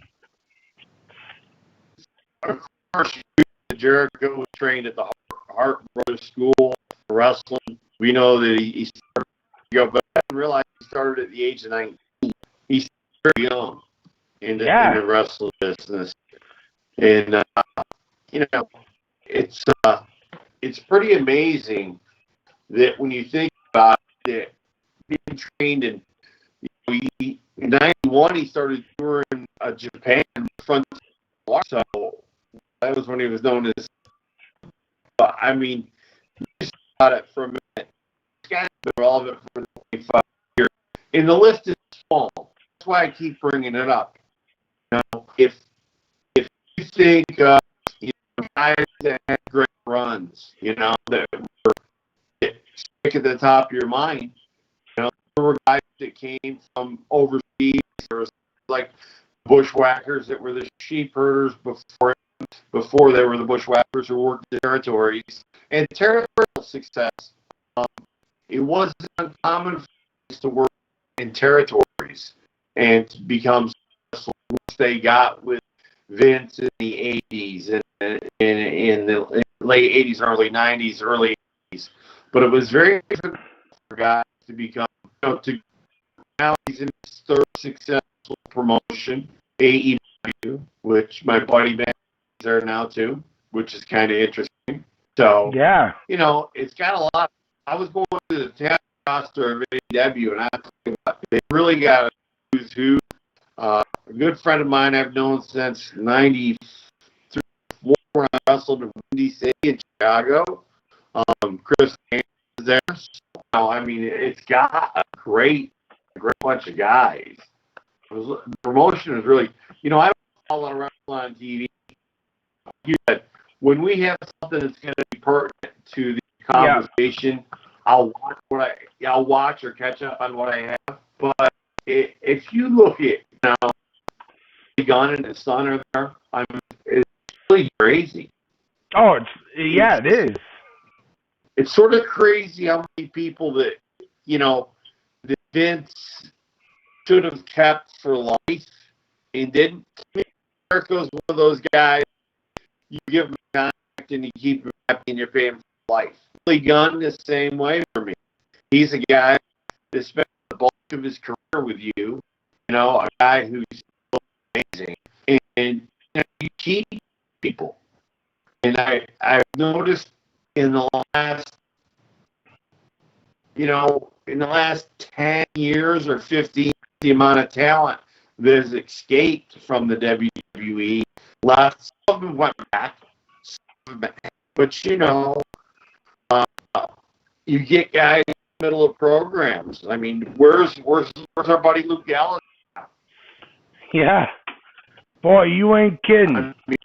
[SPEAKER 3] Jericho was trained at the Hart Brothers School for Wrestling. We know that he started to go, but I didn't realize he started at the age of 19. He's very young in the wrestling business. And, it's pretty amazing that when you think about it, being trained in 91, he started touring Japan front. So that was when he was known as. I mean, just about it for a minute. This guy's been relevant for 25 years, and the list is small. That's why I keep bringing it up. If you think guys that had great runs, that were stick at the top of your mind, there were guys that came from overseas. There was like bushwhackers that were the sheep herders before they were the bushwhackers who worked the territories. And territorial success, it wasn't uncommon for us to work in territories and to become successful, which they got with Vince in the 80s and in the late 80s, early 90s, early 80s. But it was very difficult for guys to become, now he's in his third successful promotion, AEW, which my buddy Ben is there now too, which is kind of interesting. So, it's got a lot. I was going to the test roster of AEW, and I thought they really got a who's who. A good friend of mine I've known since 93 when I wrestled in Windy City in Chicago. Chris is there. So, I mean, it's got a great bunch of guys. The promotion is really, I follow a wrestling on TV. When we have something that's going to be pertinent to the conversation, I'll watch or catch up on what I have. But if you look at Gunn and his son are there, it's really crazy.
[SPEAKER 2] Oh, it is.
[SPEAKER 3] It's sort of crazy how many people that that Vince should have kept for life and didn't. Jericho's one of those guys. You give him a contract and you keep him happy and you're paying for life. Billy Gunn the same way for me. He's a guy that spent the bulk of his career with you. A guy who's amazing, and you keep people. And I've noticed in the last 10 years or 15, the amount of talent that has escaped from the WWE. Some of them went back, but you get guys in the middle of programs. I mean, where's our buddy Luke Gallows?
[SPEAKER 2] Yeah, boy, you ain't kidding.
[SPEAKER 3] I mean,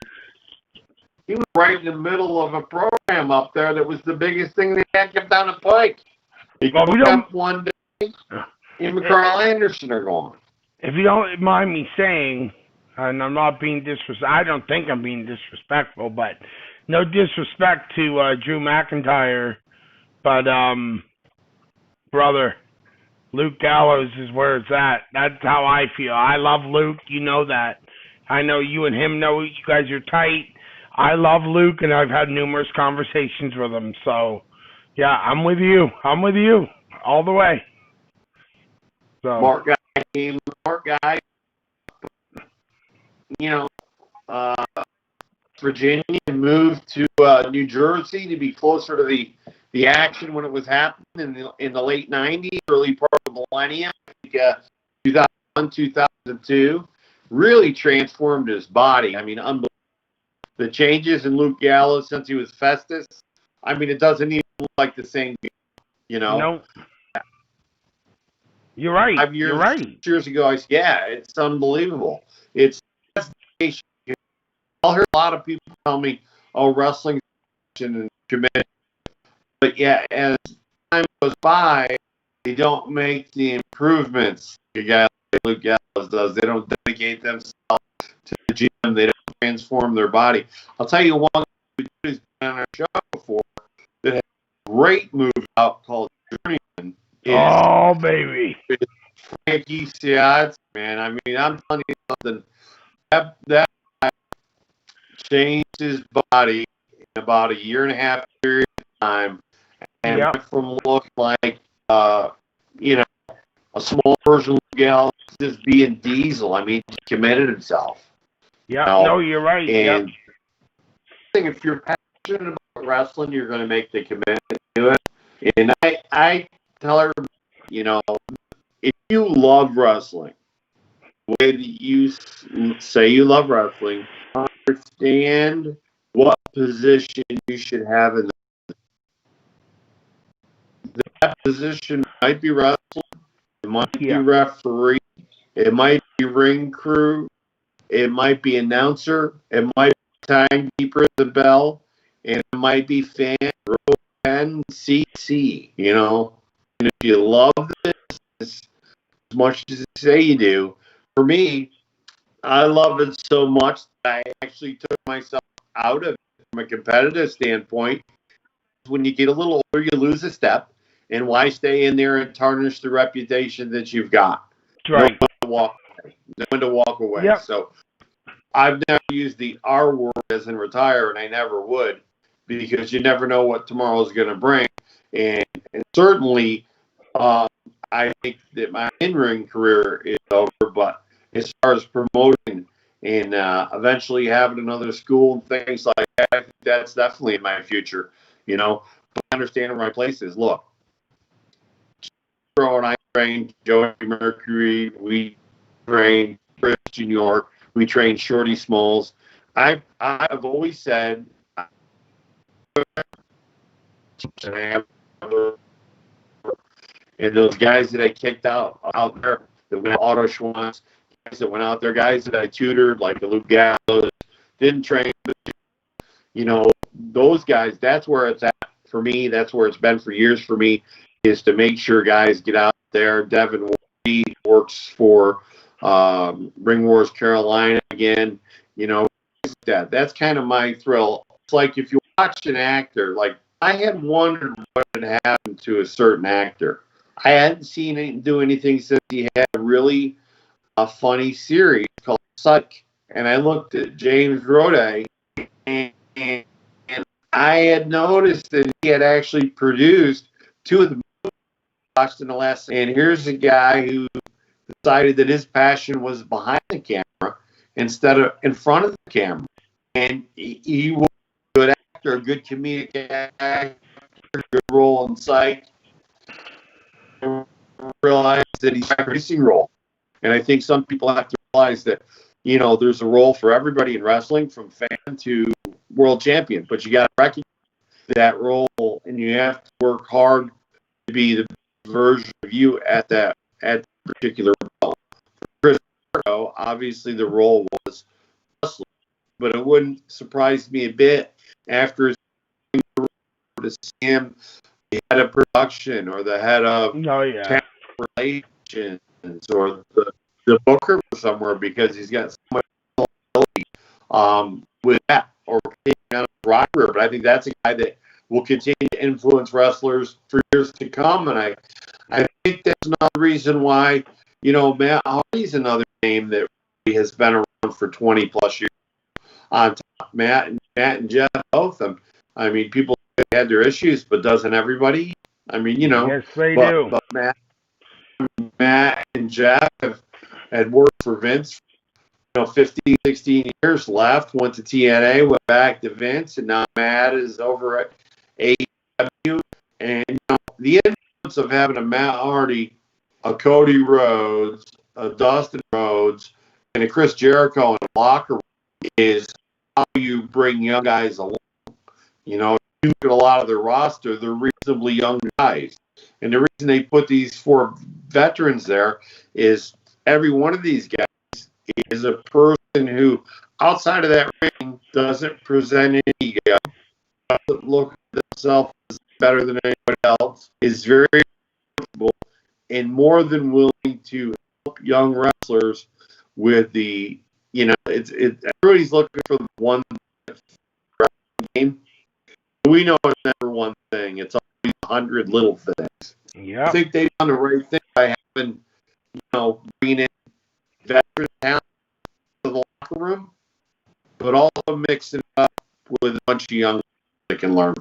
[SPEAKER 3] he was right in the middle of a program up there that was the biggest thing they had kept down the pike. He got one day, him and Carl Anderson are gone.
[SPEAKER 2] If you don't mind me saying, and I'm not being disrespectful, I don't think I'm being disrespectful, but no disrespect to Drew McIntyre, but brother, Luke Gallows is where it's at. That's how I feel. I love Luke, you know that. I know you and him know you guys are tight. I love Luke, and I've had numerous conversations with him. So, yeah, I'm with you. All the way. So.
[SPEAKER 3] Mark guy. Virginia moved to New Jersey to be closer to the action when it was happening in the late 90s, early part of the millennium, 2001, 2002. Really transformed his body. I mean, unbelievable. The changes in Luke Gallows since he was Festus, I mean, it doesn't even look like the same guy,
[SPEAKER 2] No. You're right.
[SPEAKER 3] 5 years,
[SPEAKER 2] You're right.
[SPEAKER 3] 6 years ago, it's unbelievable. It's I'll hear a lot of people tell me, "Oh, wrestling and committed," but as time goes by, they don't make the improvements a guy like Luke Gallows does. They don't dedicate themselves to the gym. They don't transform their body. I'll tell you one who's been on our show before that has a great move out called Journeyman.
[SPEAKER 2] Oh, baby.
[SPEAKER 3] Frankie Siaz, man. I mean, I'm telling you something. That changed his body in about a 1.5 year period of time, and went from looking like, a small version of Miguel to just being Diesel. I mean, he committed himself.
[SPEAKER 2] Yeah, no, you're right.
[SPEAKER 3] And I think if you're passionate about wrestling, you're going to make the commitment to it. And I tell everybody, if you love wrestling, the way that you say you love wrestling, understand what position you should have in that position. Might be wrestling, it might be referee, it might be ring crew, it might be announcer, it might be timekeeper at the bell, and it might be fan, row 10, CC, And if you love this as much as you say you do, for me, I love it so much that I actually took myself out of it from a competitive standpoint. When you get a little older, you lose a step. And why stay in there and tarnish the reputation that you've got?
[SPEAKER 2] Right.
[SPEAKER 3] No one to walk away.
[SPEAKER 2] Yep.
[SPEAKER 3] So I've never used the R word as in retire, and I never would, because you never know what tomorrow is going to bring. And certainly, I think that my in-ring career is over, but as far as promoting and eventually having another school and things like that, I think that's definitely in my future, But understanding where my place is. Look, Joe and I trained Joey Mercury, we trained Christian York, we trained Shorty Smalls. I've always said, and those guys that I kicked out there that went Otto Schwanz, guys that went out there, guys that I tutored like the Luke Gallows, didn't train, those guys, that's where it's at for me. That's where it's been for years for me, is to make sure guys get out there. Devin works for Ring Wars Carolina again, that's kind of my thrill. It's like if you watch an actor, like I had wondered what had happened to a certain actor. I hadn't seen him do anything since he had a funny series called Psych. And I looked at James Rode, and I had noticed that he had actually produced 2 of the movies I watched in the last. And here's a guy who decided that his passion was behind the camera instead of in front of the camera. And he was a good actor, a good comedic actor, a good role in Psych. Realize that he's a producing role. And I think some people have to realize that, there's a role for everybody in wrestling, from fan to world champion. But you got to recognize that role, and you have to work hard to be the version of you at that particular role. For Chris Jericho, obviously the role was wrestling, but it wouldn't surprise me a bit after his to see him the head of production or the head of talent relations or the booker somewhere, because he's got so much ability with that, or taking on a rocker. But I think that's a guy that will continue to influence wrestlers for years to come. And I think that's another reason why, Matt Hardy's another name that really has been around for 20 plus years. On top, Matt and Jeff, both of them. I mean, people had their issues, but doesn't everybody? I mean,
[SPEAKER 2] Yes, they do.
[SPEAKER 3] But Matt and Jeff had worked for Vince, 15, 16 years, left, went to TNA, went back to Vince, and now Matt is over at AEW. And the influence of having a Matt Hardy, a Cody Rhodes, a Dustin Rhodes, and a Chris Jericho in the locker room is how you bring young guys along. You look at a lot of their roster, they're reasonably young guys. And the reason they put these 4 veterans there is every one of these guys is a person who, outside of that ring, doesn't present any ego, doesn't look at themselves as better than anybody else, is very comfortable and more than willing to help young wrestlers with the, everybody's looking for the one game. We know it's never one thing. It's always 100 little things.
[SPEAKER 2] Yeah.
[SPEAKER 3] I think they've done the right thing by having, bringing in veteran talent to the locker room. but also mix it up with a bunch of young that can learn.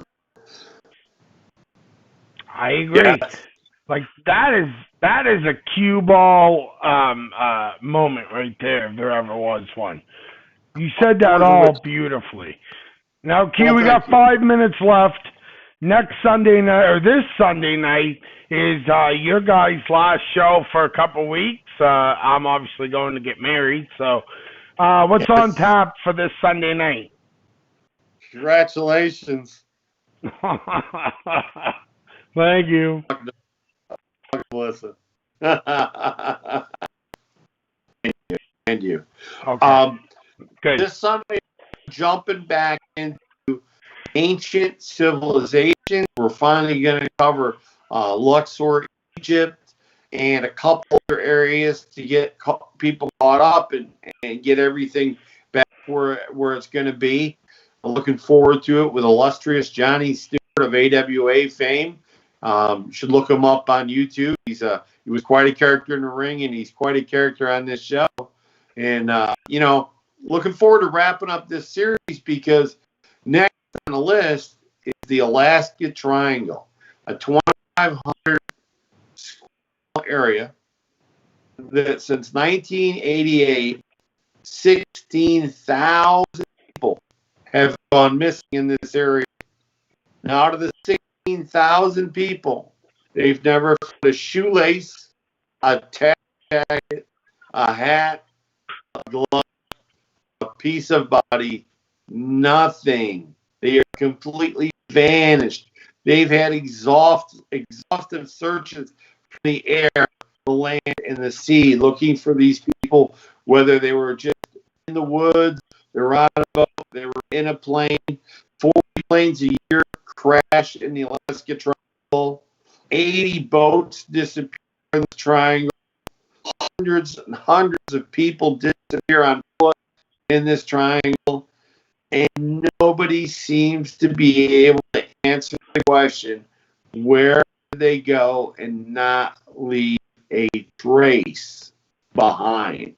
[SPEAKER 2] I agree.
[SPEAKER 3] Yes.
[SPEAKER 2] Like that is a cue ball moment right there, if there ever was one. You said that all beautifully. Now, Q, we got 5 minutes left. Next Sunday night, or this Sunday night, is your guys' last show for a couple weeks. I'm obviously going to get married, so what's on tap for this Sunday night?
[SPEAKER 3] Congratulations.
[SPEAKER 2] Thank you.
[SPEAKER 3] Melissa. And you.
[SPEAKER 2] Okay. Good.
[SPEAKER 3] This Sunday, jumping back into ancient civilizations. We're finally going to cover Luxor, Egypt, and a couple other areas to get people caught up and get everything back where it's going to be. I'm looking forward to it with illustrious Johnny Stewart of AWA fame. You should look him up on YouTube. He was quite a character in the ring, and he's quite a character on this show. And, looking forward to wrapping up this series because next on the list is the Alaska Triangle, a 2,500 square mile area that since 1988, 16,000 people have gone missing in this area. Now, out of the 16,000 people, they've never found a shoelace, a tack jacket, a hat, a glove, a piece of body, nothing. They are completely vanished. They've had exhaustive searches from the air, the land, and the sea looking for these people, whether they were just in the woods, they were on a boat, they were in a plane. 40 planes a year crash in the Alaska Triangle. 80 boats disappear in the triangle. Hundreds and hundreds of people disappear on foot in this triangle. And nobody seems to be able to answer the question, where did they go and not leave a trace behind?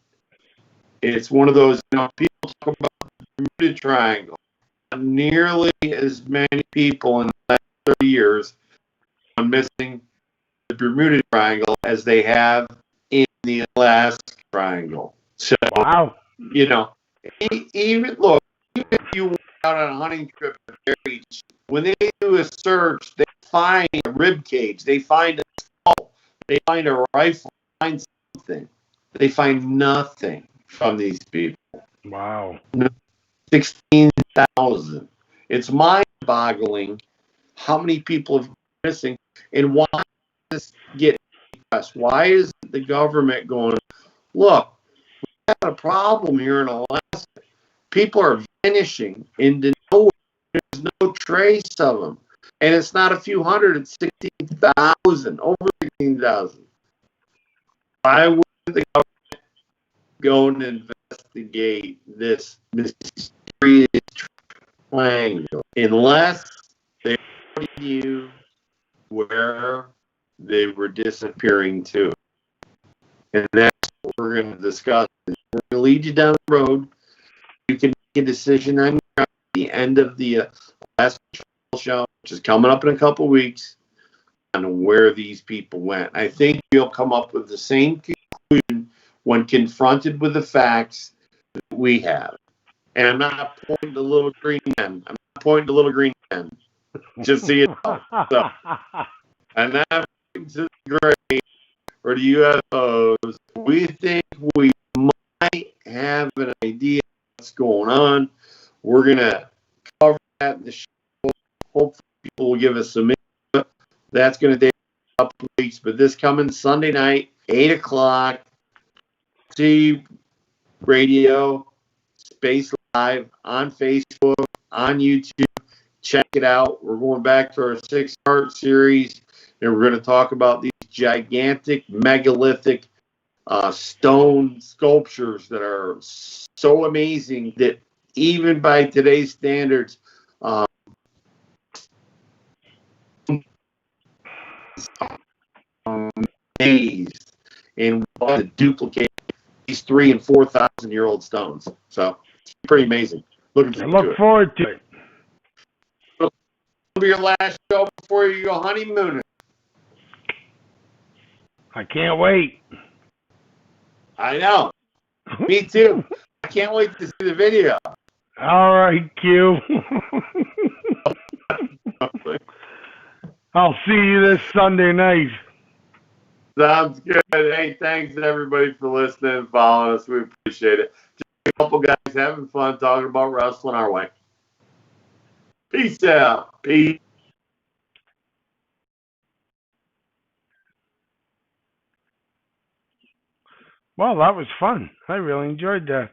[SPEAKER 3] It's one of those, people talk about the Bermuda Triangle. Nearly as many people in the last 30 years are missing the Bermuda Triangle as they have in the Alaska Triangle. So,
[SPEAKER 2] wow.
[SPEAKER 3] Even if you went out on a hunting trip at the beach, when they do a search, they find a rib cage, they find a skull, they find a rifle, they find something. They find nothing from these people.
[SPEAKER 2] Wow.
[SPEAKER 3] 16,000. It's mind-boggling how many people have been missing, and why does this get pressed? Why is the government going, look, we got a problem here in Alaska. People are vanishing into nowhere. There's no trace of them. And it's not a few hundred, it's 16,000, over 16,000. Why wouldn't the government go and investigate this mysterious triangle unless they tell you where they were disappearing to? And that's what we're going to discuss. We're going to lead you down the road. You can make a decision on the end of the last show, which is coming up in a couple of weeks, on where these people went. I think you'll come up with the same conclusion when confronted with the facts that we have. And I'm not pointing to little green men. I'm not pointing to little green men. Just so you know. So, I'm not pointing to the gray or the UFOs. We think we might have an idea what's going on. We're going to cover that in the show. Hopefully people will give us some input. That's going to take a couple of weeks. But this coming Sunday night, 8 o'clock, see radio, Space Live, on Facebook, on YouTube. Check it out. We're going back to our 6-part series, and we're going to talk about these gigantic, megalithic stone sculptures that are so amazing that even by today's standards, amazed and want to duplicate these 3,000 and 4,000 year old stones. So it's pretty amazing. Looking
[SPEAKER 2] I
[SPEAKER 3] forward to
[SPEAKER 2] look
[SPEAKER 3] it.
[SPEAKER 2] forward to it.
[SPEAKER 3] It'll be your last show before you go honeymooning.
[SPEAKER 2] I can't wait.
[SPEAKER 3] I know. Me too. I can't wait to see the video.
[SPEAKER 2] All right, Q. I'll see you this Sunday night.
[SPEAKER 3] Sounds good. Hey, thanks everybody for listening and following us. We appreciate it. Just a couple guys having fun talking about wrestling our way. Peace out. Peace.
[SPEAKER 2] Well, that was fun. I really enjoyed that.